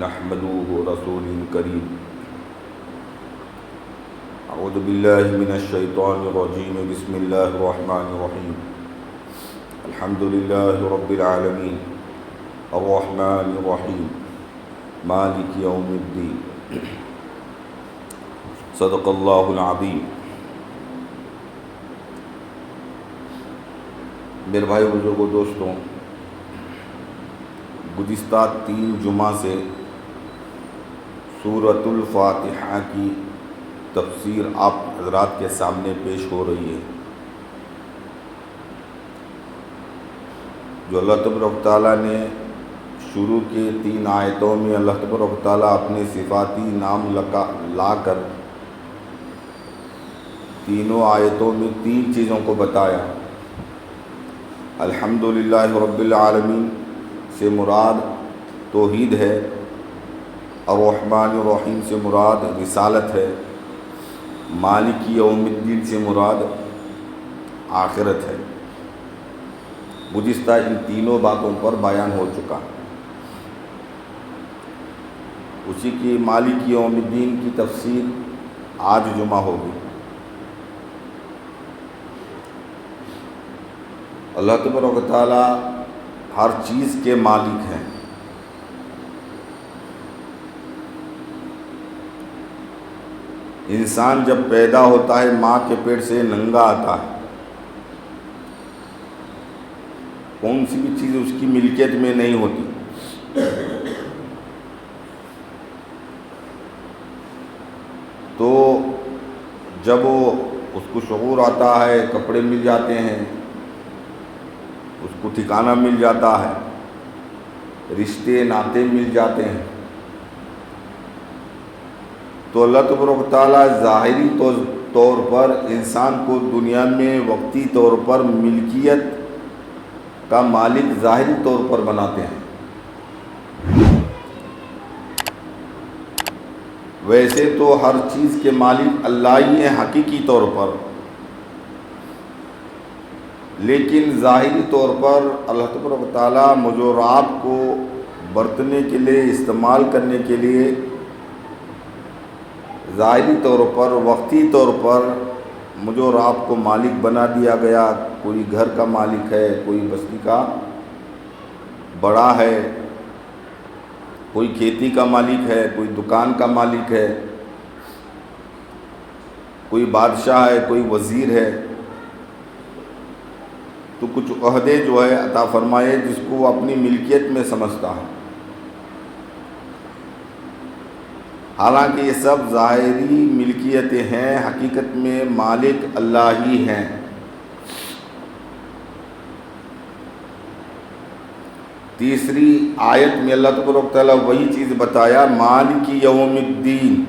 نحمده رسول کریم اعوذ باللہ من الشیطان الرجیم بسم اللہ الرحمن الرحیم الحمد للہ رب العالمین الرحمن الرحیم مالک یوم الدین صدق اللہ العظیم۔ میرے بھائی بزرگوں دوستوں، گزشتہ 3 جمعہ سے سورۃ الفاتحہ کی تفسیر آپ حضرات کے سامنے پیش ہو رہی ہے، جو اللہ تبارک و تعالیٰ نے شروع کے 3 آیتوں میں اللہ تبارک و تعالیٰ اپنے صفاتی نام لا کر تینوں آیتوں میں 3 چیزوں کو بتایا۔ الحمدللہ رب العالمین سے مراد توحید ہے، الرحمن الرحیم سے مراد رسالت ہے، مالک یوم الدین سے مراد آخرت ہے۔ گزشتہ ان تینوں باتوں پر بیان ہو چکا، اسی کی مالک یوم الدین کی تفسیر آج جمعہ ہوگی۔ اللہ تبارک و تعالیٰ ہر چیز کے مالک ہیں۔ انسان جب پیدا ہوتا ہے ماں کے پیٹ سے ننگا آتا ہے، کون سی بھی چیز اس کی ملکیت میں نہیں ہوتی، تو جب اس کو شعور آتا ہے، کپڑے مل جاتے ہیں، اس کو ٹھکانہ مل جاتا ہے، رشتے ناطے مل جاتے ہیں، تو اللہ تبارک و تعالیٰ ظاہری طور پر انسان کو دنیا میں وقتی طور پر ملکیت کا مالک ظاہری طور پر بناتے ہیں۔ ویسے تو ہر چیز کے مالک اللہ ہی ہیں حقیقی طور پر، لیکن ظاہری طور پر اللہ تبارک و تعالیٰ مجھ اور آپ کو برتنے کے لیے، استعمال کرنے کے لیے ظاہری طور پر، وقتی طور پر مجھ اور آپ کو مالک بنا دیا گیا۔ کوئی گھر کا مالک ہے، کوئی بستی کا بڑا ہے، کوئی کھیتی کا مالک ہے، کوئی دکان کا مالک ہے، کوئی بادشاہ ہے، کوئی وزیر ہے، تو کچھ عہدے جو ہے عطا فرمائے جس کو وہ اپنی ملکیت میں سمجھتا ہے۔ حالانکہ یہ سب ظاہری ملکیتیں ہیں، حقیقت میں مالک اللہ ہی ہیں۔ تیسری آیت میں اللہ تبارک و تعالیٰ وہی چیز بتایا، مالک یوم الدین۔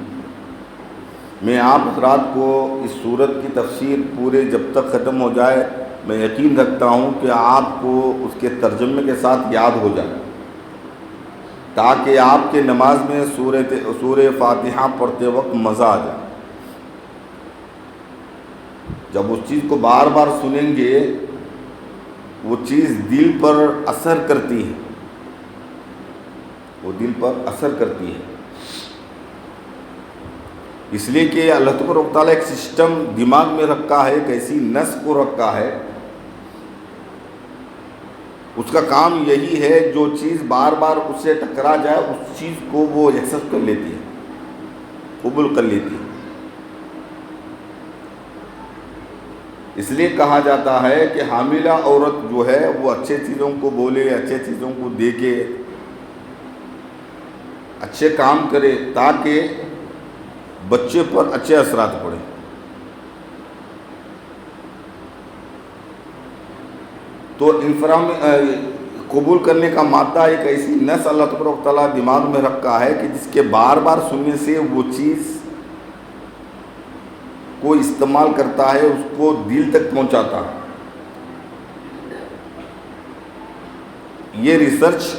میں آپ حضرات کو اس سورت کی تفسیر پورے جب تک ختم ہو جائے، میں یقین رکھتا ہوں کہ آپ کو اس کے ترجمے کے ساتھ یاد ہو جائے، تاکہ آپ کے نماز میں سورہ فاتحہ پڑھتے وقت مزہ آ جائے۔ جب اس چیز کو بار بار سنیں گے، وہ چیز دل پر اثر کرتی ہے، وہ دل پر اثر کرتی ہے، اس لیے کہ اللہ تبارک و تعالیٰ ایک سسٹم دماغ میں رکھا ہے، ایک ایسی نس کو رکھا ہے، اس کا کام یہی ہے جو چیز بار بار اس سے ٹکرا جائے اس چیز کو وہ ایکسیپٹ کر لیتی ہے، قبول کر لیتی ہے۔ اس لیے کہا جاتا ہے کہ حاملہ عورت جو ہے وہ اچھے چیزوں کو بولے، اچھے چیزوں کو دیکھے، اچھے کام کرے، تاکہ بچے پر اچھے اثرات پڑے۔ تو قبول کرنے کا مادہ ایک ایسی نس اللہ تبارک و تعالیٰ دماغ میں رکھا ہے کہ جس کے بار بار سننے سے وہ چیز کو استعمال کرتا ہے، اس کو دل تک پہنچاتا ہے۔ یہ ریسرچ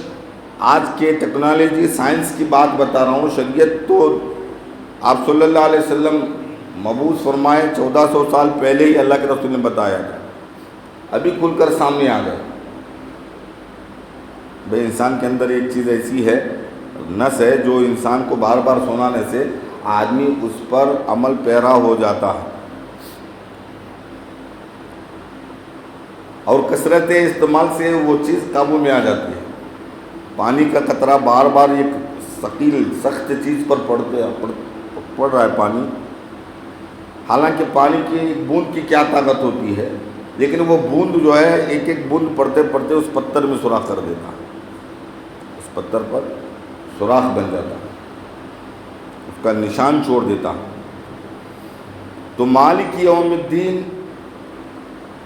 آج کے ٹیکنالوجی سائنس کی بات بتا رہا ہوں، شریعت تو آپ صلی اللہ علیہ وسلم مبعوث فرمائے 1400 سال پہلے ہی اللہ کے رسول نے بتایا تھا، ابھی کھل کر سامنے آ گئے۔ بھئی انسان کے اندر ایک چیز ایسی ہے نس ہے جو انسان کو بار بار سنانے سے آدمی اس پر عمل پیرا ہو جاتا ہے، اور کثرت استعمال سے وہ چیز قابو میں آ جاتی ہے۔ پانی کا قطرہ بار بار ایک ثقیل سخت چیز پر پڑ رہا ہے پانی، حالانکہ پانی کی ایک بوند کی کیا طاقت ہوتی ہے، لیکن وہ بوند جو ہے ایک ایک بوند پڑتے پڑتے اس پتھر میں سوراخ کر دیتا ہے، اس پتھر پر سوراخ بن جاتا ہے، اس کا نشان چھوڑ دیتا ہے۔ تو مالک یوم الدین،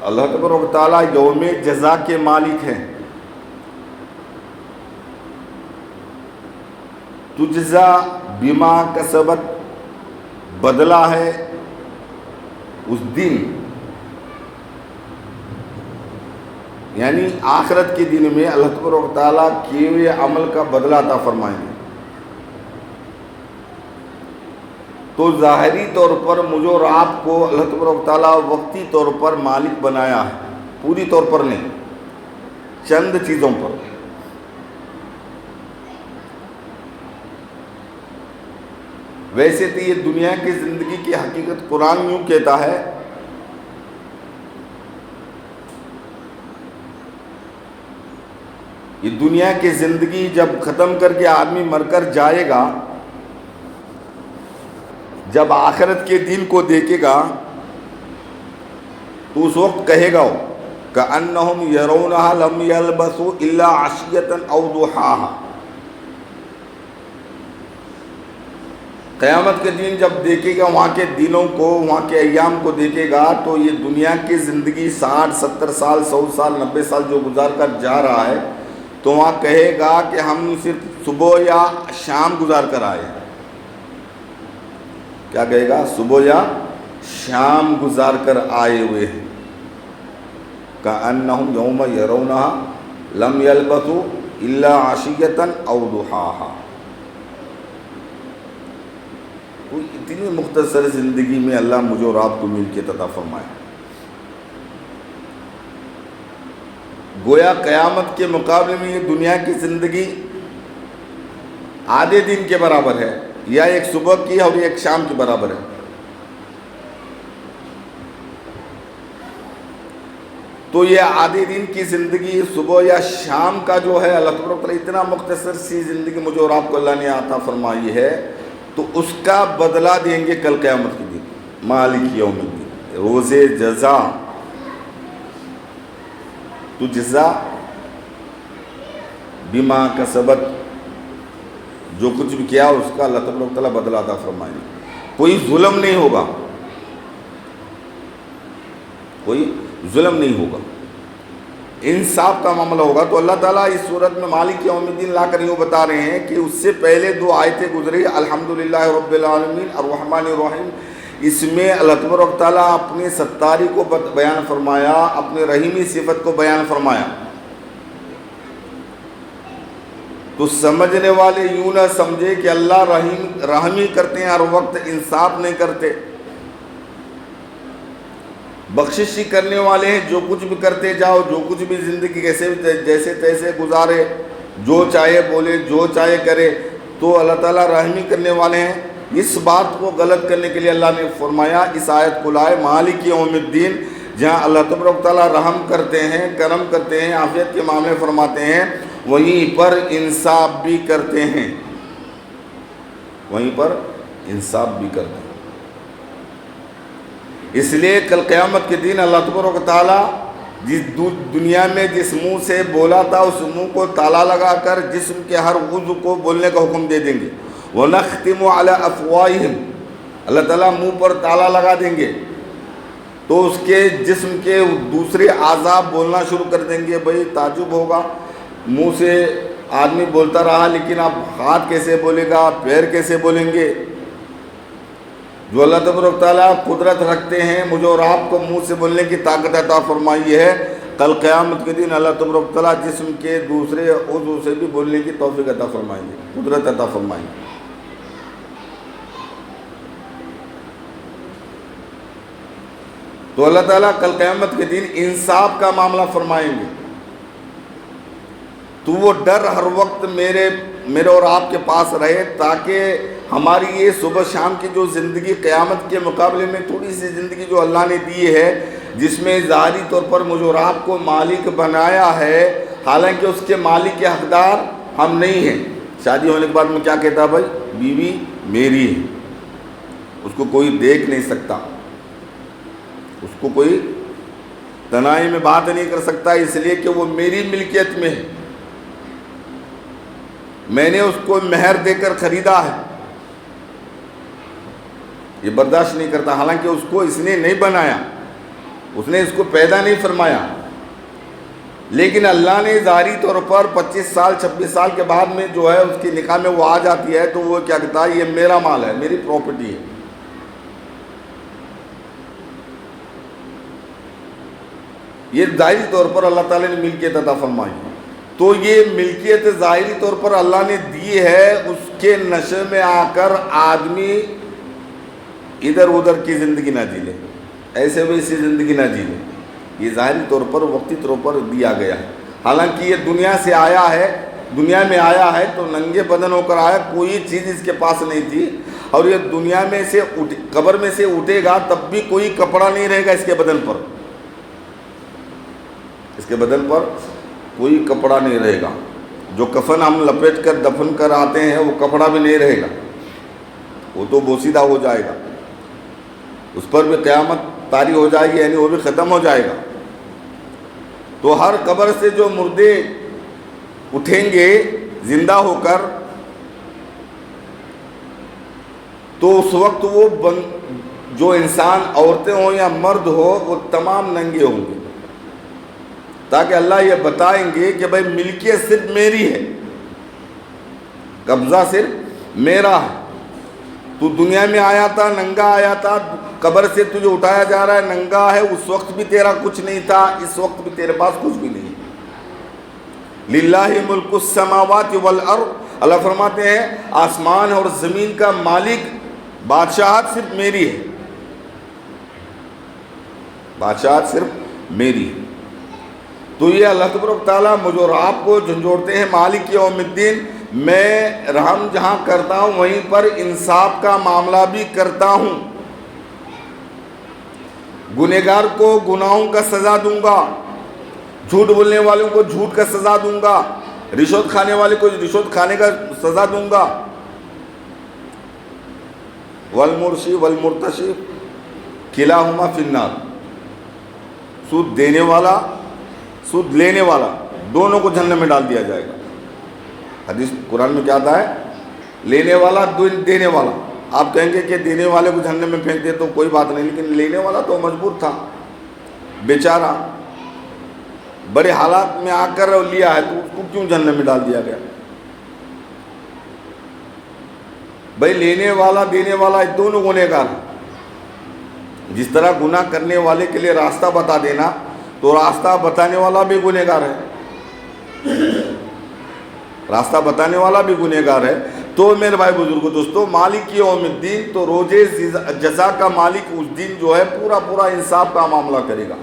اللہ تبارک و تعالیٰ یوم جزا کے مالک ہیں۔ تجزا بما کسبت، بدلہ ہے اس دن، یعنی آخرت کے دن میں اللہ تبارک و تعالیٰ کیے ہوئے عمل کا بدلہ عطا فرمائیں گے۔ تو ظاہری طور پر مجھ اور آپ کو اللہ تبارک و تعالیٰ وقتی طور پر مالک بنایا ہے، پوری طور پر نہیں، چند چیزوں پر۔ ویسے تو یہ دنیا کی زندگی کی حقیقت قرآن یوں کہتا ہے یہ دنیا کی زندگی جب ختم کر کے آدمی مر کر جائے گا، جب آخرت کے دن کو دیکھے گا تو اس وقت کہے گا کأنہم یرونہا لم یلبثوا الا عشیۃ او ضحاہا۔ قیامت کے دن جب دیکھے گا وہاں کے دنوں کو، وہاں کے ایام کو دیکھے گا تو یہ دنیا کی زندگی 60 70 سال 100 سال 90 سال جو گزار کر جا رہا ہے، تو وہاں کہے گا کہ ہم صرف صبح یا شام گزار کر آئے ہیں۔ کیا کہے گا؟ صبح یا شام گزار کر آئے ہوئے ہیں۔ کأنہم یوم یرونہا لم یلبثوا الا عشیۃ او ضحاہا۔ اتنی مختصر زندگی میں اللہ مجھے اور آپ کو مل کے عطا فرمائے۔ گویا قیامت کے مقابلے میں یہ دنیا کی زندگی آدھے دن کے برابر ہے، یا ایک صبح کی اور ایک شام کے برابر ہے۔ تو یہ آدھے دن کی زندگی، صبح یا شام کا جو ہے، اللہ تبارک و تعالیٰ اتنا مختصر سی زندگی مجھے اور آپ کو اللہ نے عطا فرمائی ہے، تو اس کا بدلہ دیں گے کل قیامت کے دن، مالک یوم الدین، روز جزا۔ تو جزا بما کسبت، جو کچھ بھی کیا اس کا اللہ تبارک و تعالیٰ بدلہ عطا فرمائیں گے۔ کوئی ظلم نہیں ہوگا، کوئی ظلم نہیں ہوگا، انصاف کا معاملہ ہوگا۔ تو اللہ تعالیٰ اس صورت میں مالک یوم الدین لا کر یوں بتا رہے ہیں کہ اس سے پہلے 2 آیتیں گزری، الحمدللہ رب العالمین الرحمن الرحیم، اس میں اللہ تبارک و تعالیٰ اپنی ستاری کو بیان فرمایا، اپنے رحیمی صفت کو بیان فرمایا۔ تو سمجھنے والے یوں نہ سمجھے کہ اللہ رحمی کرتے ہیں، ہر وقت انصاف نہیں کرتے، بخششی کرنے والے ہیں، جو کچھ بھی کرتے جاؤ، جو کچھ بھی زندگی جیسے تیسے گزارے، جو چاہے بولے، جو چاہے کرے، تو اللہ تعالیٰ رحمی کرنے والے ہیں۔ اس بات کو غلط کرنے کے لیے اللہ نے فرمایا، اس آیت کو لائے مالک یوم الدین، جہاں اللہ تبارک و تعالیٰ رحم کرتے ہیں، کرم کرتے ہیں، عافیت کے معاملے فرماتے ہیں، وہیں پر انصاف بھی کرتے ہیں، وہیں پر انصاف بھی کرتے ہیں۔ اس لیے کل قیامت کے دن اللہ تبارک و تعالیٰ جس دنیا میں جس منہ سے بولا تھا اس منہ کو تالا لگا کر جسم کے ہر عضو کو بولنے کا حکم دے دیں گے۔ وَنَخْتِمُ عَلَىٰ أَفْوَاهِهِمْ، اللہ تعالیٰ منہ پر تالا لگا دیں گے، تو اس کے جسم کے دوسرے اعضاء بولنا شروع کر دیں گے۔ بھئی تعجب ہوگا، منہ سے آدمی بولتا رہا لیکن اب ہاتھ کیسے بولے گا، پیر کیسے بولیں گے؟ جو اللہ تبارک و تعالیٰ قدرت رکھتے ہیں مجھے اور آپ کو منہ سے بولنے کی طاقت عطا فرمائی ہے، کل قیامت کے دن اللہ تبارک و تعالیٰ جسم کے دوسرے عضو سے بھی بولنے کی توفیق عطا فرمائیں گے، قدرت عطا فرمائیں گے۔ تو اللہ تعالیٰ کل قیامت کے دن انصاف کا معاملہ فرمائیں گے۔ تو وہ ڈر ہر وقت میرے اور آپ کے پاس رہے، تاکہ ہماری یہ صبح شام کی جو زندگی قیامت کے مقابلے میں تھوڑی سی زندگی جو اللہ نے دی ہے، جس میں ظاہری طور پر مجھ اور آپ کو مالک بنایا ہے، حالانکہ اس کے مالک کے حقدار ہم نہیں ہیں۔ شادی ہونے کے بعد میں کیا کہتا بھائی، بیوی میری ہے، اس کو کوئی دیکھ نہیں سکتا، اس کو کوئی تنہائی میں بات نہیں کر سکتا، اس لیے کہ وہ میری ملکیت میں ہے، میں نے اس کو مہر دے کر خریدا ہے۔ یہ برداشت نہیں کرتا، حالانکہ اس کو اس نے نہیں بنایا، اس نے اس کو پیدا نہیں فرمایا، لیکن اللہ نے ظاہری طور پر 25 سال 26 سال کے بعد میں جو ہے اس کی نکاح میں وہ آ جاتی ہے، تو وہ کیا کہتا ہے، یہ میرا مال ہے، میری پراپرٹی ہے۔ یہ ظاہری طور پر اللہ تعالیٰ نے ملکیت عطا فرمائی، تو یہ ملکیت ظاہری طور پر اللہ نے دی ہے، اس کے نشے میں آ کر آدمی ادھر ادھر کی زندگی نہ جی لے، ایسے ویسی زندگی نہ جی لے۔ یہ ظاہری طور پر وقتی طور پر دیا گیا ہے، حالانکہ یہ دنیا سے آیا ہے، دنیا میں آیا ہے تو ننگے بدن ہو کر آیا، کوئی چیز اس کے پاس نہیں تھی، اور یہ دنیا میں سے قبر میں سے اٹھے گا تب بھی کوئی کپڑا نہیں رہے گا اس کے بدن پر، اس کے بدن پر کوئی کپڑا نہیں رہے گا۔ جو کفن ہم لپیٹ کر دفن کر آتے ہیں وہ کپڑا بھی نہیں رہے گا، وہ تو بوسیدہ ہو جائے گا، اس پر بھی قیامت طاری ہو جائے گی، یعنی وہ بھی ختم ہو جائے گا۔ تو ہر قبر سے جو مردے اٹھیں گے زندہ ہو کر، تو اس وقت وہ جو انسان عورتیں ہوں یا مرد ہو وہ تمام ننگے ہوں گے، تاکہ اللہ یہ بتائیں گے کہ بھائی ملکیت صرف میری ہے، قبضہ صرف میرا ہے، تو دنیا میں آیا تھا ننگا آیا تھا، قبر سے تجھے اٹھایا جا رہا ہے ننگا ہے، اس وقت بھی تیرا کچھ نہیں تھا، اس وقت بھی تیرے پاس کچھ بھی نہیں ہے۔ للہ ملک السماوات والارض، اللہ فرماتے ہیں آسمان اور زمین کا مالک، بادشاہت صرف میری ہے، بادشاہت صرف میری ہے۔ تو یہ اللہ تبارک تعالیٰ مجھ اور آپ کو جھنجھوڑتے ہیں، مالک یوم الدین، میں رحم جہاں کرتا ہوں وہیں پر انصاف کا معاملہ بھی کرتا ہوں، گنہگار کو گناہوں کا سزا دوں گا، جھوٹ بولنے والوں کو جھوٹ کا سزا دوں گا، رشوت کھانے والے کو رشوت کھانے کا سزا دوں گا، والمرشی والمرتشی کلاہما فی النار، سود دینے والا سود لینے والا دونوں کو جہنم میں ڈال دیا جائے گا۔ حدیث قرآن میں کیا آتا ہے، لینے والا دینے والا۔ آپ کہیں گے کہ دینے والے کو جہنم میں پھینک دے تو کوئی بات نہیں، لیکن لینے والا تو مجبور تھا بیچارہ، بڑے حالات میں آ کر لیا ہے، تو اس کو کیوں جہنم میں ڈال دیا گیا؟ بھائی لینے والا دینے والا دونوں گنہگار ہیں۔ جس طرح گناہ کرنے والے کے لیے راستہ بتا دینا، تو راستہ بتانے والا بھی گنہگار ہے، راستہ بتانے والا بھی گنہگار ہے۔ تو میرے بھائی بزرگوں دوستو، مالک یوم الدین، تو روزے جزا کا مالک اس دن جو ہے پورا انصاف کا معاملہ کرے گا۔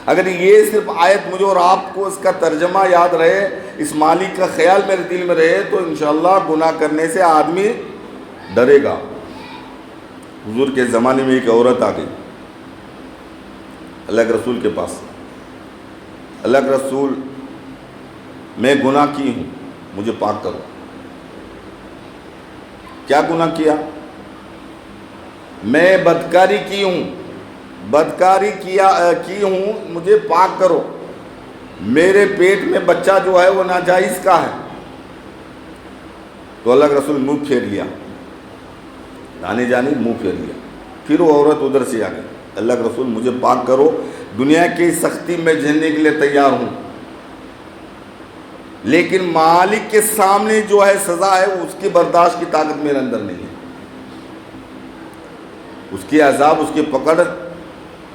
اگر یہ صرف آیت مجھے اور آپ کو اس کا ترجمہ یاد رہے، اس مالک کا خیال میرے دل میں رہے، تو انشاءاللہ گناہ کرنے سے آدمی ڈرے گا۔ حضور کے زمانے میں ایک عورت آ گئی اللہ کے رسول کے پاس، اللہ کے رسول میں گناہ کی ہوں، مجھے پاک کرو۔ کیا گناہ کیا؟ میں بدکاری کی ہوں، بدکاری کی ہوں، مجھے پاک کرو، میرے پیٹ میں بچہ جو ہے وہ ناجائز کا ہے۔ تو اللہ کے رسول منہ پھیر لیا، جانی جانی منہ پھیر لیا۔ پھر وہ عورت ادھر سے آ گئی، اللہ کے رسول مجھے پاک کرو، دنیا کی سختی میں جھیلنے کے لیے تیار ہوں، لیکن مالک کے سامنے جو ہے سزا ہے اس کی برداشت کی طاقت میرے اندر نہیں ہے، اس کی عذاب، اس کی پکڑ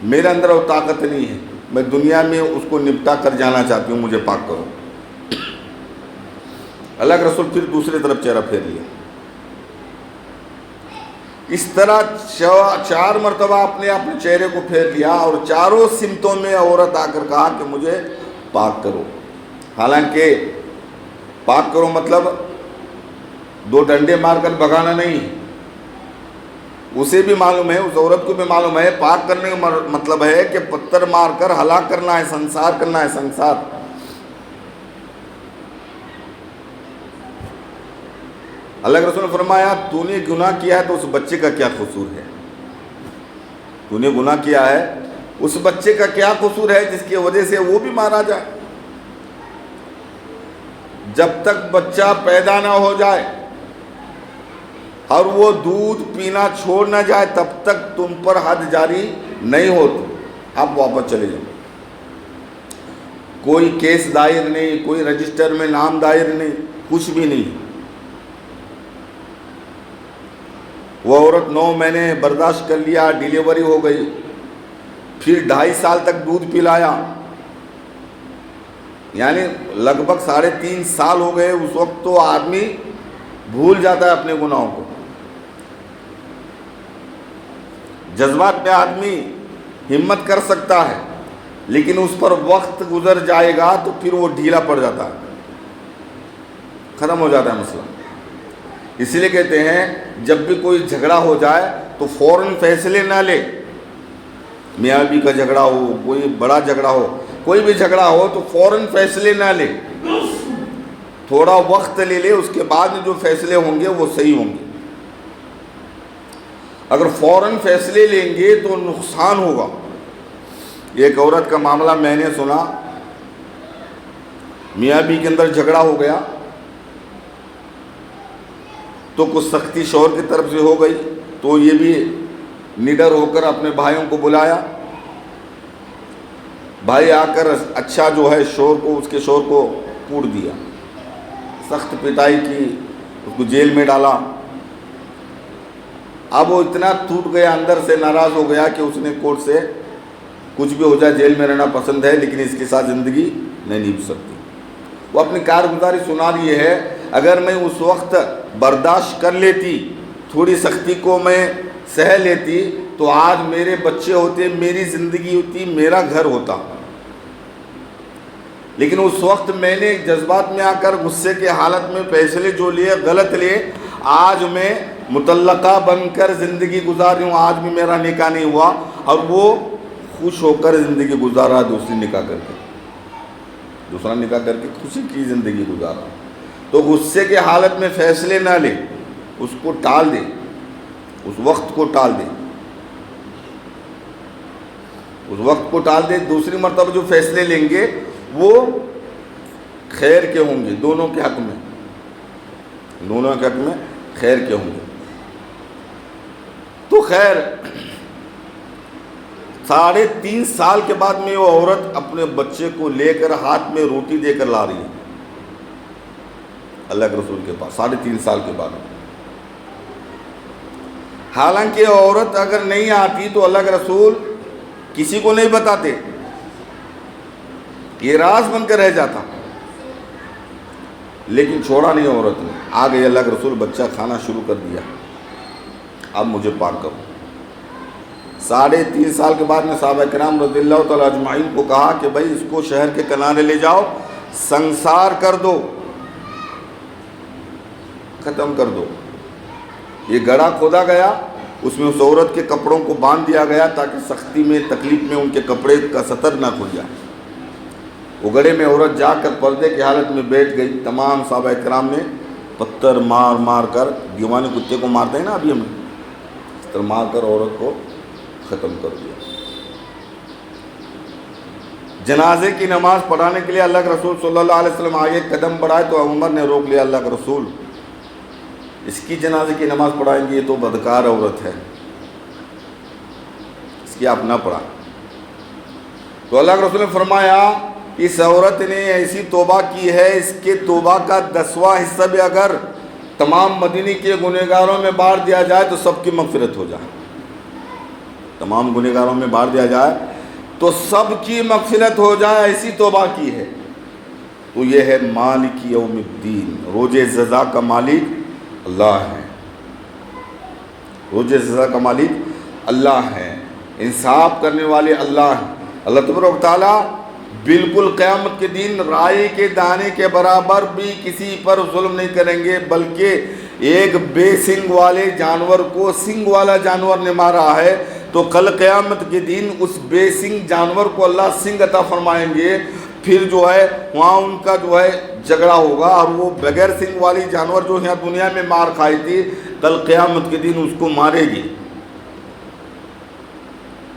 میرے اندر وہ طاقت نہیں ہے، میں دنیا میں اس کو نپٹا کر جانا چاہتی ہوں، مجھے پاک کرو۔ اللہ کے رسول پھر دوسری طرف چہرہ پھیر لیا۔ اس طرح 4 مرتبہ اپنے چہرے کو پھیر لیا، اور چاروں سمتوں میں عورت آ کر کہا کہ مجھے پاک کرو۔ حالانکہ پاک کرو مطلب دو ڈنڈے مار کر بھگانا نہیں، اسے بھی معلوم ہے، اس عورت کو بھی معلوم ہے پاک کرنے کا مطلب ہے کہ پتھر مار کر ہلاک کرنا ہے، سنسار کرنا ہے، سنسار۔ اللہ کے رسول نے فرمایا تو نے گناہ کیا ہے تو اس بچے کا کیا قصور ہے؟ تو نے گناہ کیا ہے، اس بچے کا کیا قصور ہے جس کی وجہ سے وہ بھی مارا جائے؟ جب تک بچہ پیدا نہ ہو جائے اور وہ دودھ پینا چھوڑ نہ جائے تب تک تم پر حد جاری نہیں ہوتی، آپ واپس چلے جاؤ۔ کوئی کیس دائر نہیں، کوئی رجسٹر میں نام دائر نہیں، کچھ بھی نہیں۔ وہ عورت 9 مہینے برداشت کر لیا، ڈیلیوری ہو گئی، پھر 2.5 سال تک دودھ پلایا، یعنی لگ بھگ 3.5 سال ہو گئے۔ اس وقت تو آدمی بھول جاتا ہے اپنے گناہوں کو، جذبات میں آدمی ہمت کر سکتا ہے، لیکن اس پر وقت گزر جائے گا تو پھر وہ ڈھیلا پڑ جاتا ہے، ختم ہو جاتا ہے مسئلہ۔ اس لیے کہتے ہیں جب بھی کوئی جھگڑا ہو جائے تو فوراً فیصلے نہ لے۔ میاں بیوی کا جھگڑا ہو، کوئی بڑا جھگڑا ہو، کوئی بھی جھگڑا ہو تو فوراً فیصلے نہ لے، تھوڑا وقت لے لے، اس کے بعد جو فیصلے ہوں گے وہ صحیح ہوں گے۔ اگر فوراً فیصلے لیں گے تو نقصان ہوگا۔ ایک عورت کا معاملہ میں نے سنا، میاں بیوی کے اندر جھگڑا ہو گیا تو کچھ سختی شوہر کی طرف سے ہو گئی، تو یہ بھی نڈر ہو کر اپنے بھائیوں کو بلایا۔ بھائی آ کر اچھا جو ہے شوہر کو، اس کے شوہر کو کوٹ دیا، سخت پٹائی کی، اس کو جیل میں ڈالا۔ اب وہ اتنا ٹوٹ گیا، اندر سے ناراض ہو گیا کہ اس نے کورٹ سے کچھ بھی ہو جائے جیل میں رہنا پسند ہے لیکن اس کے ساتھ زندگی نہیں نیب سکتی۔ وہ اپنی کارگزاری سنا رہی ہے، اگر میں اس وقت برداشت کر لیتی، تھوڑی سختی کو میں سہ لیتی تو آج میرے بچے ہوتے، میری زندگی ہوتی، میرا گھر ہوتا، لیکن اس وقت میں نے جذبات میں آ کر غصے کے حالت میں فیصلے جو لیے غلط لیے، آج میں مطلقہ بن کر زندگی گزار رہی ہوں، آج بھی میرا نکاح نہیں ہوا اور وہ خوش ہو کر زندگی گزار رہا، دوسرا نکاح کر کے خوشی کی زندگی گزارا۔ تو غصے کے حالت میں فیصلے نہ لے، اس کو ٹال دے، اس وقت کو ٹال دے، اس وقت کو ٹال دے۔ دوسری مرتبہ جو فیصلے لیں گے وہ خیر کے ہوں گے، دونوں کے حق میں، دونوں کے حق میں خیر کے ہوں گے۔ تو خیر 3.5 سال کے بعد میں وہ عورت اپنے بچے کو لے کر ہاتھ میں روٹی دے کر لا رہی ہے اللہ کے رسول کے پاس، 3.5 سال کے بعد۔ حالانکہ عورت اگر نہیں آتی تو اللہ کے رسول کسی کو نہیں بتاتے، یہ راز بن کر رہ جاتا، لیکن چھوڑا نہیں عورت نے، آ گئی اللہ کے رسول، بچہ کھانا شروع کر دیا، اب مجھے پاک کرو۔ 3.5 سال کے بعد میں صحابہ کرام رضی اللہ تعالیٰ اجمعین کو کہا کہ بھائی اس کو شہر کے کنارے لے جاؤ، سنسار کر دو، ختم کر دو۔ یہ گڑھا کھودا گیا، اس میں اس عورت کے کپڑوں کو باندھ دیا گیا تاکہ سختی میں، تکلیف میں ان کے کپڑے کا سطر نہ کھل جائے۔ وہ گڑھے میں عورت جا کر پردے کی حالت میں بیٹھ گئی۔ تمام صحابہ کرام نے پتھر مار مار کر، دیوانے کتے کو مارتے ہیں نا ابھی ہم، پتھر مار کر عورت کو ختم کر دیا۔ جنازے کی نماز پڑھانے کے لیے اللہ کے رسول صلی اللہ علیہ وسلم آگے قدم بڑھائے تو عمر نے روک لیا، اللہ کے رسول اس کی جنازے کی نماز پڑھائیں گے، یہ تو بدکار عورت ہے، اس کی آپ نہ پڑھائیں۔ تو اللہ کے رسول نے فرمایا اس عورت نے ایسی توبہ کی ہے، اس کے توبہ کا 10واں حصہ بھی اگر تمام مدینے کے گنہگاروں میں بانٹ دیا جائے تو سب کی مغفرت ہو جائے، تمام گنہگاروں میں بانٹ دیا جائے تو سب کی مغفرت ہو جائے، ایسی توبہ کی ہے۔ تو یہ ہے مالک یوم الدین، روز جزا کا مالک اللہ ہے، روز جزا کا مالک اللہ ہے، انصاف کرنے والے اللہ ہیں۔ اللہ تبارک و تعالیٰ بالکل قیامت کے دن رائے کے دانے کے برابر بھی کسی پر ظلم نہیں کریں گے، بلکہ ایک بے سنگ والے جانور کو سنگ والا جانور نے مارا ہے تو کل قیامت کے دن اس بے سنگ جانور کو اللہ سنگ عطا فرمائیں گے، پھر جو ہے وہاں ان کا جو ہے جھگڑا ہوگا، اور وہ بغیر سنگ والی جانور جو یہاں دنیا میں مار کھائی تھی کل قیامت کے دن اس کو مارے گی،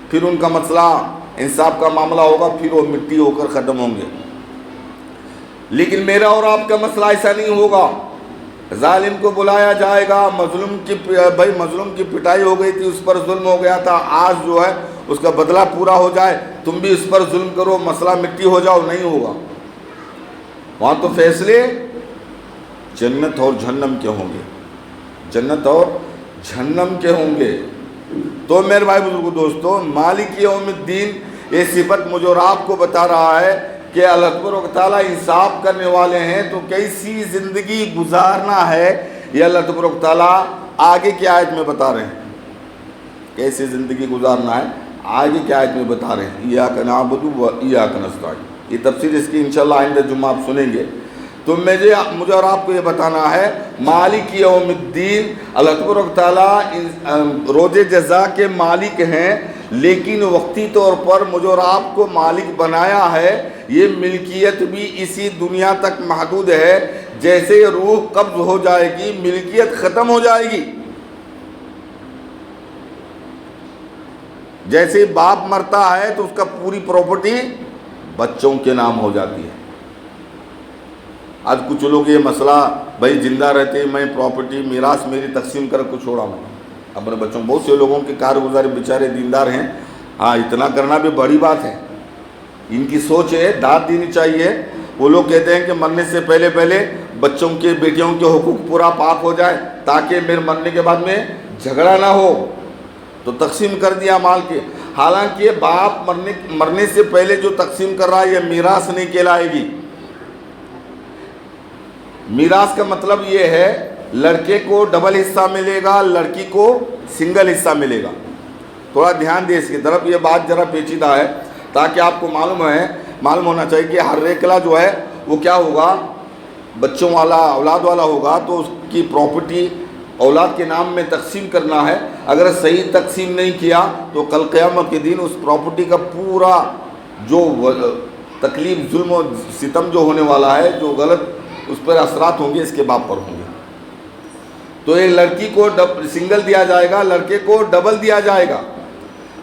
پھر ان کا مسئلہ انصاف کا معاملہ ہوگا، پھر وہ مٹی ہو کر ختم ہوں گے۔ لیکن میرا اور آپ کا مسئلہ ایسا نہیں ہوگا، ظالم کو بلایا جائے گا، مظلوم کی پٹائی ہو گئی تھی، اس پر ظلم ہو گیا تھا، آج جو ہے اس کا بدلہ پورا ہو جائے، تم بھی اس پر ظلم کرو، مسئلہ مٹی ہو جاؤ، نہیں ہوگا۔ وہاں تو فیصلے جنت اور جہنم کے ہوں گے، جنت اور جہنم کے ہوں گے۔ تو میرے بھائی بزرگو دوستو، مالک یوم الدین یہ صفت مجھے اور آپ کو بتا رہا ہے کہ اللہ تبارک و تعالیٰ انصاف کرنے والے ہیں، تو کیسی زندگی گزارنا ہے یہ اللہ تبارک و تعالیٰ آگے کی آیت میں بتا رہے ہیں، کیسی زندگی گزارنا ہے آگے کی آیت میں بتا رہے ہیں۔ ایاک نعبد و ایاک نستعین، یہ تفسیر اس کی انشاءاللہ آئندہ جمعہ آپ سنیں گے۔ تو مجھے اور آپ کو یہ بتانا ہے مالک یوم الدین، اللہ تبارک تعالیٰ روز جزا کے مالک ہیں، لیکن وقتی طور پر مجھے اور آپ کو مالک بنایا ہے، یہ ملکیت بھی اسی دنیا تک محدود ہے، جیسے روح قبض ہو جائے گی ملکیت ختم ہو جائے گی، جیسے باپ مرتا ہے تو اس کا پوری پراپرٹی بچوں کے نام ہو جاتی ہے۔ آج کچھ لوگ یہ مسئلہ بھائی زندہ رہتے میں پراپرٹی میراث میری تقسیم کر کو چھوڑا میں اپنے بچوں، بہت سے لوگوں کے کارگزار بیچارے دیندار ہیں، ہاں اتنا کرنا بھی بڑی بات ہے، ان کی سوچ ہے داد دینی چاہیے۔ وہ لوگ کہتے ہیں کہ مرنے سے پہلے بچوں کے بیٹیوں کے حقوق پورا پاک ہو جائے تاکہ میرے مرنے کے بعد میں جھگڑا نہ ہو، تو تقسیم کر دیا مال کے۔ حالانکہ باپ مرنے سے پہلے جو تقسیم کر رہا ہے یہ میراث نہیں کہلائے گی۔ میراث کا مطلب یہ ہے لڑکے کو ڈبل حصہ ملے گا، لڑکی کو سنگل حصہ ملے گا۔ تھوڑا دھیان دے اس کی طرف، یہ بات ذرا پیچیدہ ہے تاکہ آپ کو معلوم ہونا چاہیے کہ ہر ایکلا جو ہے وہ کیا ہوگا، بچوں والا اولاد والا ہوگا، تو اس کی پراپرٹی اولاد کے نام میں تقسیم کرنا ہے۔ اگر صحیح تقسیم نہیں کیا تو کل قیامت کے دن اس پراپرٹی کا پورا جو تکلیف ظلم و ستم جو ہونے والا ہے، جو غلط اس پر اثرات ہوں گے، اس کے باپ پر ہوں گے۔ تو یہ لڑکی کو سنگل دیا جائے گا، لڑکے کو ڈبل دیا جائے گا،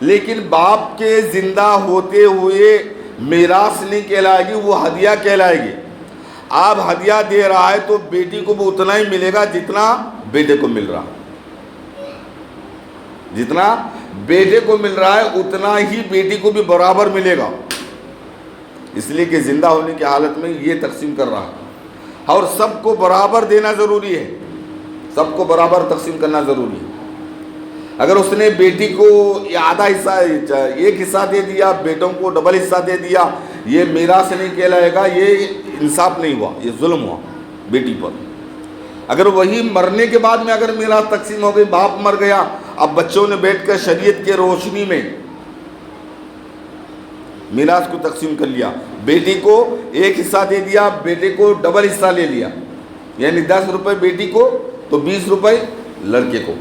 لیکن باپ کے زندہ ہوتے ہوئے میراث نہیں کہلائے گی، وہ ہدیہ کہلائے گی۔ آپ ہدیہ دے رہا ہے تو بیٹی کو بھی اتنا ہی ملے گا جتنا بیٹے کو مل رہا، جتنا بیٹے کو مل رہا ہے اتنا ہی بیٹی کو بھی برابر ملے گا، اس لیے کہ زندہ ہونے کی حالت میں یہ تقسیم کر رہا ہے۔ اور سب کو برابر دینا ضروری ہے، سب کو برابر تقسیم کرنا ضروری ہے۔ اگر اس نے بیٹی کو آدھا حصہ ایک حصہ دے دیا، بیٹوں کو ڈبل حصہ دے دیا، یہ میراث نہیں کہلائے گا، یہ انصاف نہیں ہوا، یہ ظلم ہوا بیٹی پر۔ اگر وہی مرنے کے بعد میں اگر میراث تقسیم ہو گئی، باپ مر گیا، اب بچوں نے بیٹھ کر شریعت کے روشنی میں میراث کو تقسیم کر لیا، بیٹی کو ایک حصہ دے دیا، بیٹے کو ڈبل حصہ لے لیا، یعنی 10 روپے بیٹی کو تو 20 روپے لڑکے کو۔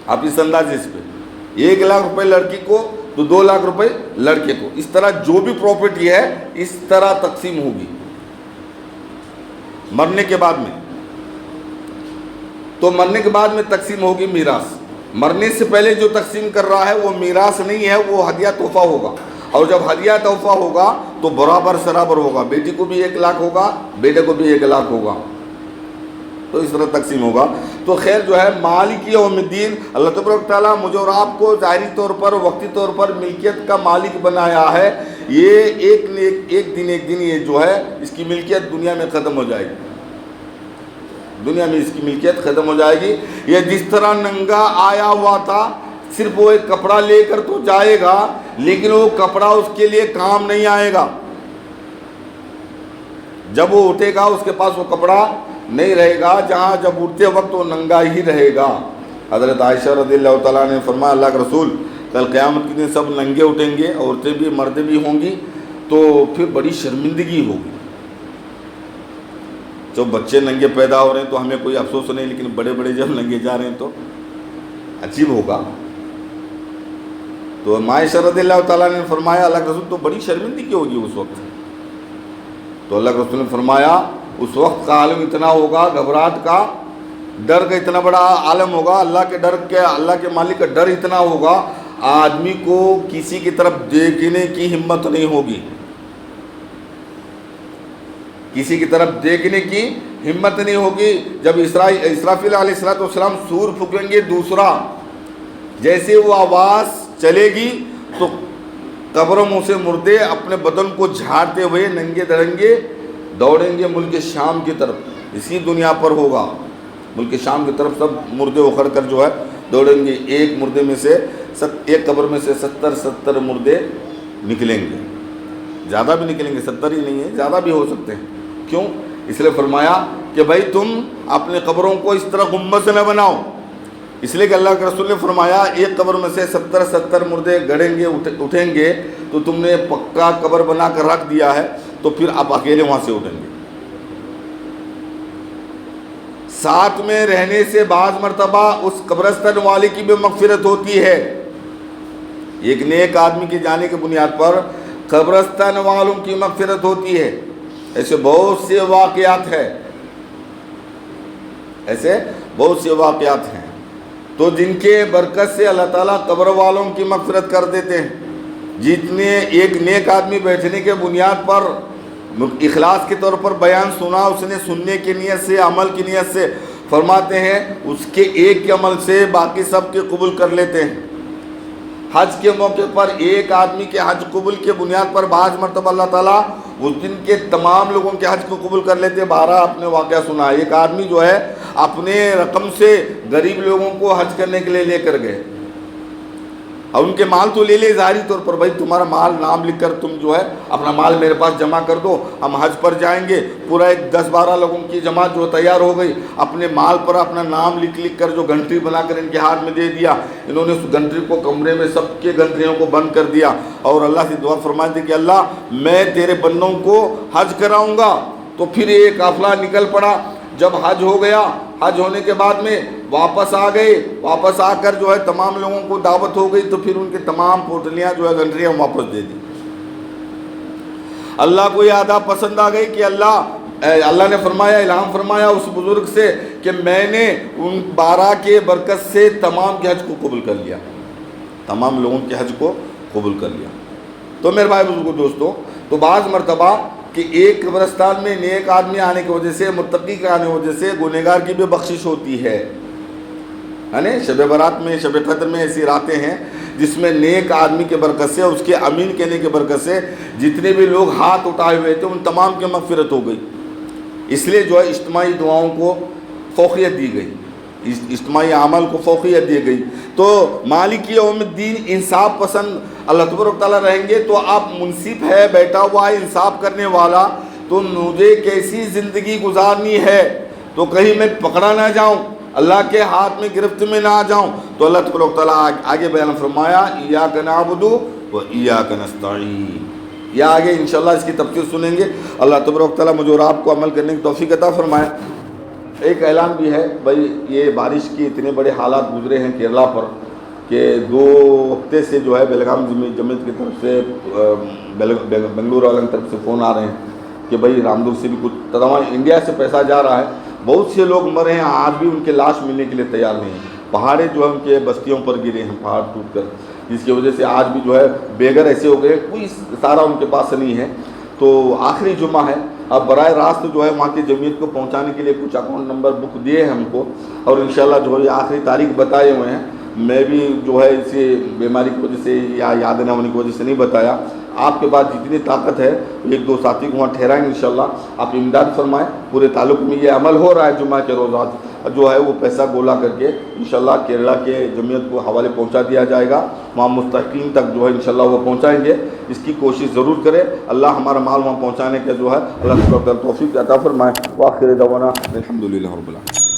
آپ اس اندازے اس پہ 1 لاکھ روپے لڑکی کو تو 2 لاکھ روپے لڑکے کو، اس طرح جو بھی پراپرٹی ہے اس طرح تقسیم ہوگی مرنے کے بعد میں۔ تو مرنے کے بعد میں تقسیم ہوگی میراث۔ مرنے سے پہلے جو تقسیم کر رہا ہے وہ میراث نہیں ہے، وہ ہدیہ تحفہ ہوگا، اور جب ہدیہ تحفہ ہوگا تو برابر سرابر ہوگا، بیٹی کو بھی 1 لاکھ ہوگا، بیٹے کو بھی 1 لاکھ ہوگا، تو اس طرح تقسیم ہوگا۔ تو خیر جو ہے مالک یوم الدین، اللہ تبارک تعالیٰ مجھے اور آپ کو ظاہری طور پر وقتی طور پر ملکیت کا مالک بنایا ہے، یہ ایک دن یہ جو ہے اس کی ملکیت دنیا میں ختم ہو جائے گی، دنیا میں اس کی ملکیت ختم ہو جائے گی۔ یہ جس طرح ننگا آیا ہوا تھا، صرف وہ ایک کپڑا لے کر تو جائے گا، لیکن وہ کپڑا اس کے لیے کام نہیں آئے گا، جب وہ اٹھے گا اس کے پاس وہ کپڑا نہیں رہے گا، جہاں جب اٹھتے وقت وہ ننگا ہی رہے گا۔ حضرت عائشہ رضی اللہ تعالیٰ نے فرمایا اللہ کے رسول کل قیامت کے دن سب ننگے اٹھیں گے، عورتیں بھی مرد بھی ہوں گی، تو پھر بڑی شرمندگی ہوگی. جو بچے ننگے پیدا ہو رہے ہیں تو ہمیں کوئی افسوس نہیں، لیکن بڑے بڑے جب ننگے جا رہے ہیں تو عجیب ہوگا. تو عائشہ رضی اللہ تعالیٰ نے فرمایا اللہ کے رسول تو بڑی شرمندگی ہوگی اس وقت. تو اللہ کے رسول نے فرمایا اس وقت کا عالم اتنا ہوگا، گھبراہٹ کا، ڈر کا اتنا بڑا عالم ہوگا، اللہ کے مالک کا ڈر اتنا ہوگا، آدمی کو کسی کی طرف دیکھنے کی ہمت نہیں ہوگی، کسی کی طرف دیکھنے کی ہمت نہیں ہوگی. جب اسرافیل علیہ السلام سور پھونکیں گے دوسرا، جیسے وہ آواز چلے گی تو قبروں میں سے مردے اپنے بدن کو جھاڑتے ہوئے ننگے دھڑنگے دوڑیں گے ملک شام کی طرف. اسی دنیا پر ہوگا، ملک شام کی طرف سب مردے اکھڑ کر جو ہے دوڑیں گے. ایک مردے میں سے ایک قبر میں سے 70 مردے نکلیں گے. زیادہ بھی نکلیں گے، 70 ہی نہیں ہے، زیادہ بھی ہو سکتے ہیں. کیوں؟ اس لیے فرمایا کہ بھائی تم اپنے قبروں کو اس طرح گنبد نہ بناؤ. اس لیے کہ اللہ کے رسول نے فرمایا ایک قبر میں سے 70 مردے گڑیں گے، اٹھیں گے، تو تم نے پکا قبر بنا کر رکھ دیا ہے تو پھر آپ اکیلے وہاں سے اٹھیں گے. ساتھ میں رہنے سے بعض مرتبہ اس قبرستان والے کی بھی مغفرت ہوتی ہے. ایک نیک آدمی کے جانے کی بنیاد پر قبرستان والوں کی مغفرت ہوتی ہے. ایسے بہت سے واقعات ہیں، ایسے بہت سے واقعات ہیں تو جن کے برکت سے اللہ تعالیٰ قبر والوں کی مغفرت کر دیتے ہیں. جتنے ایک نیک آدمی بیٹھنے کے بنیاد پر اخلاص کے طور پر بیان سنا، اس نے سننے کی نیت سے، عمل کی نیت سے، فرماتے ہیں اس کے ایک کے عمل سے باقی سب کے قبول کر لیتے ہیں. حج کے موقع پر ایک آدمی کے حج قبول کے بنیاد پر بعض مرتبہ اللہ تعالیٰ اس دن کے تمام لوگوں کے حج کو قبول کر لیتے. 12 اپنے واقعہ سنا. ایک آدمی جو ہے اپنے رقم سے غریب لوگوں کو حج کرنے کے لیے لے کر گئے، اور ان کے مال تو لے لے ظاہری طور پر، بھائی تمہارا مال نام لکھ کر تم جو ہے اپنا مال میرے پاس جمع کر دو، ہم حج پر جائیں گے. پورا ایک 10-12 لوگوں کی جماعت جو تیار ہو گئی، اپنے مال پر اپنا نام لکھ کر جو گھنٹی بنا کر ان کے ہاتھ میں دے دیا. انہوں نے اس گھنٹی کو کمرے میں سب کے گھنٹیوں کو بند کر دیا اور اللہ سے دعا فرمائی تھی کہ اللہ میں تیرے بندوں کو حج کراؤں گا. تو پھر ایک قافلہ نکل پڑا. جب حج ہو گیا، حج ہونے کے بعد میں واپس آ گئے، واپس آ کر جو ہے تمام لوگوں کو دعوت ہو گئی تو پھر ان کے تمام پوٹلیاں جو ہے گھنٹیاں واپس دے دی. اللہ کو یہ آداب پسند آ گئی کہ اللہ نے فرمایا، الہام فرمایا اس بزرگ سے کہ میں نے ان 12 کے برکت سے تمام کے حج کو قبول کر لیا، تمام لوگوں کے حج کو قبول کر لیا. تو میرے بھائی بزرگوں دوستوں، تو بعض مرتبہ کہ ایک قبرستان میں نیک آدمی آنے کی وجہ سے، متقی کے آنے کی وجہ سے گنہگار کی بھی بخشش ہوتی ہے. یعنی شب برات میں، شب قدر میں ایسی راتیں ہیں جس میں نیک آدمی کے برکت سے، اس کے امین کہنے کے برکت سے جتنے بھی لوگ ہاتھ اٹھائے ہوئے تھے ان تمام کی مغفرت ہو گئی. اس لیے جو ہے اجتماعی دعاؤں کو فوقیت دی گئی، اجتماعی عمل کو فوقیت دی گئی. تو مالک یوم الدین انصاف پسند اللہ تبارک تعالیٰ رہیں گے تو آپ منصف ہے، بیٹھا ہوا ہے انصاف کرنے والا، تو مجھے کیسی زندگی گزارنی ہے تو کہیں میں پکڑا نہ جاؤں، اللہ کے ہاتھ میں گرفت میں نہ آ جاؤں. تو اللہ تبارک تعالیٰ آگے بیان فرمایا ایاک نعبد و ایاک نستعین. یہ آگے انشاءاللہ اس کی تفسیر سنیں گے. اللہ تبارک تعالیٰ مجھے اور آپ کو عمل کرنے کی توفیق عطا فرمائے. ایک اعلان بھی ہے بھائی، یہ بارش کی اتنے بڑے حالات گزرے ہیں کیرلا پر کہ 2 ہفتے سے جو ہے بیلگام جمعیت کی طرف سے، بنگلور والوں کی طرف سے فون آ رہے ہیں کہ بھائی رامدور سے بھی کچھ تمام انڈیا سے پیسہ جا رہا ہے. بہت سے لوگ مرے ہیں، آج بھی ان کے لاش ملنے کے لیے تیار نہیں ہیں. پہاڑیں جو ہے ان کے بستیوں پر گرے ہیں، پہاڑ ٹوٹ کر، جس کی وجہ سے آج بھی جو ہے بے گھر ایسے ہو گئے، کوئی سارا ان کے پاس نہیں ہے. تو آخری جمعہ ہے، اب براہ راست جو ہے وہاں کی جمعیت کو پہنچانے کے لیے کچھ اکاؤنٹ نمبر بک دیے ہیں ہم کو، اور انشاءاللہ جو ہے آخری تاریخ بتائے ہوئے ہیں. میں بھی جو ہے اسی بیماری کی وجہ سے یا یاد نہ ہونے کی وجہ سے نہیں بتایا. آپ کے پاس جتنی طاقت ہے 1-2 ساتھی کو وہاں ٹھہرائیں انشاءاللہ. آپ امداد فرمائیں. پورے تعلق میں یہ عمل ہو رہا ہے، جمعہ کے روزات جو ہے وہ پیسہ گولا کر کے انشاءاللہ کیرلا کے جمعیت کو حوالے پہنچا دیا جائے گا. وہاں مستحقین تک جو ہے انشاءاللہ وہ پہنچائیں گے. اس کی کوشش ضرور کرے. اللہ ہمارا مال وہاں پہنچانے کا جو ہے اللہ تعالیٰ توفیق عطا فرمائے. وآخر دعوانا الحمدللہ رب العالمین.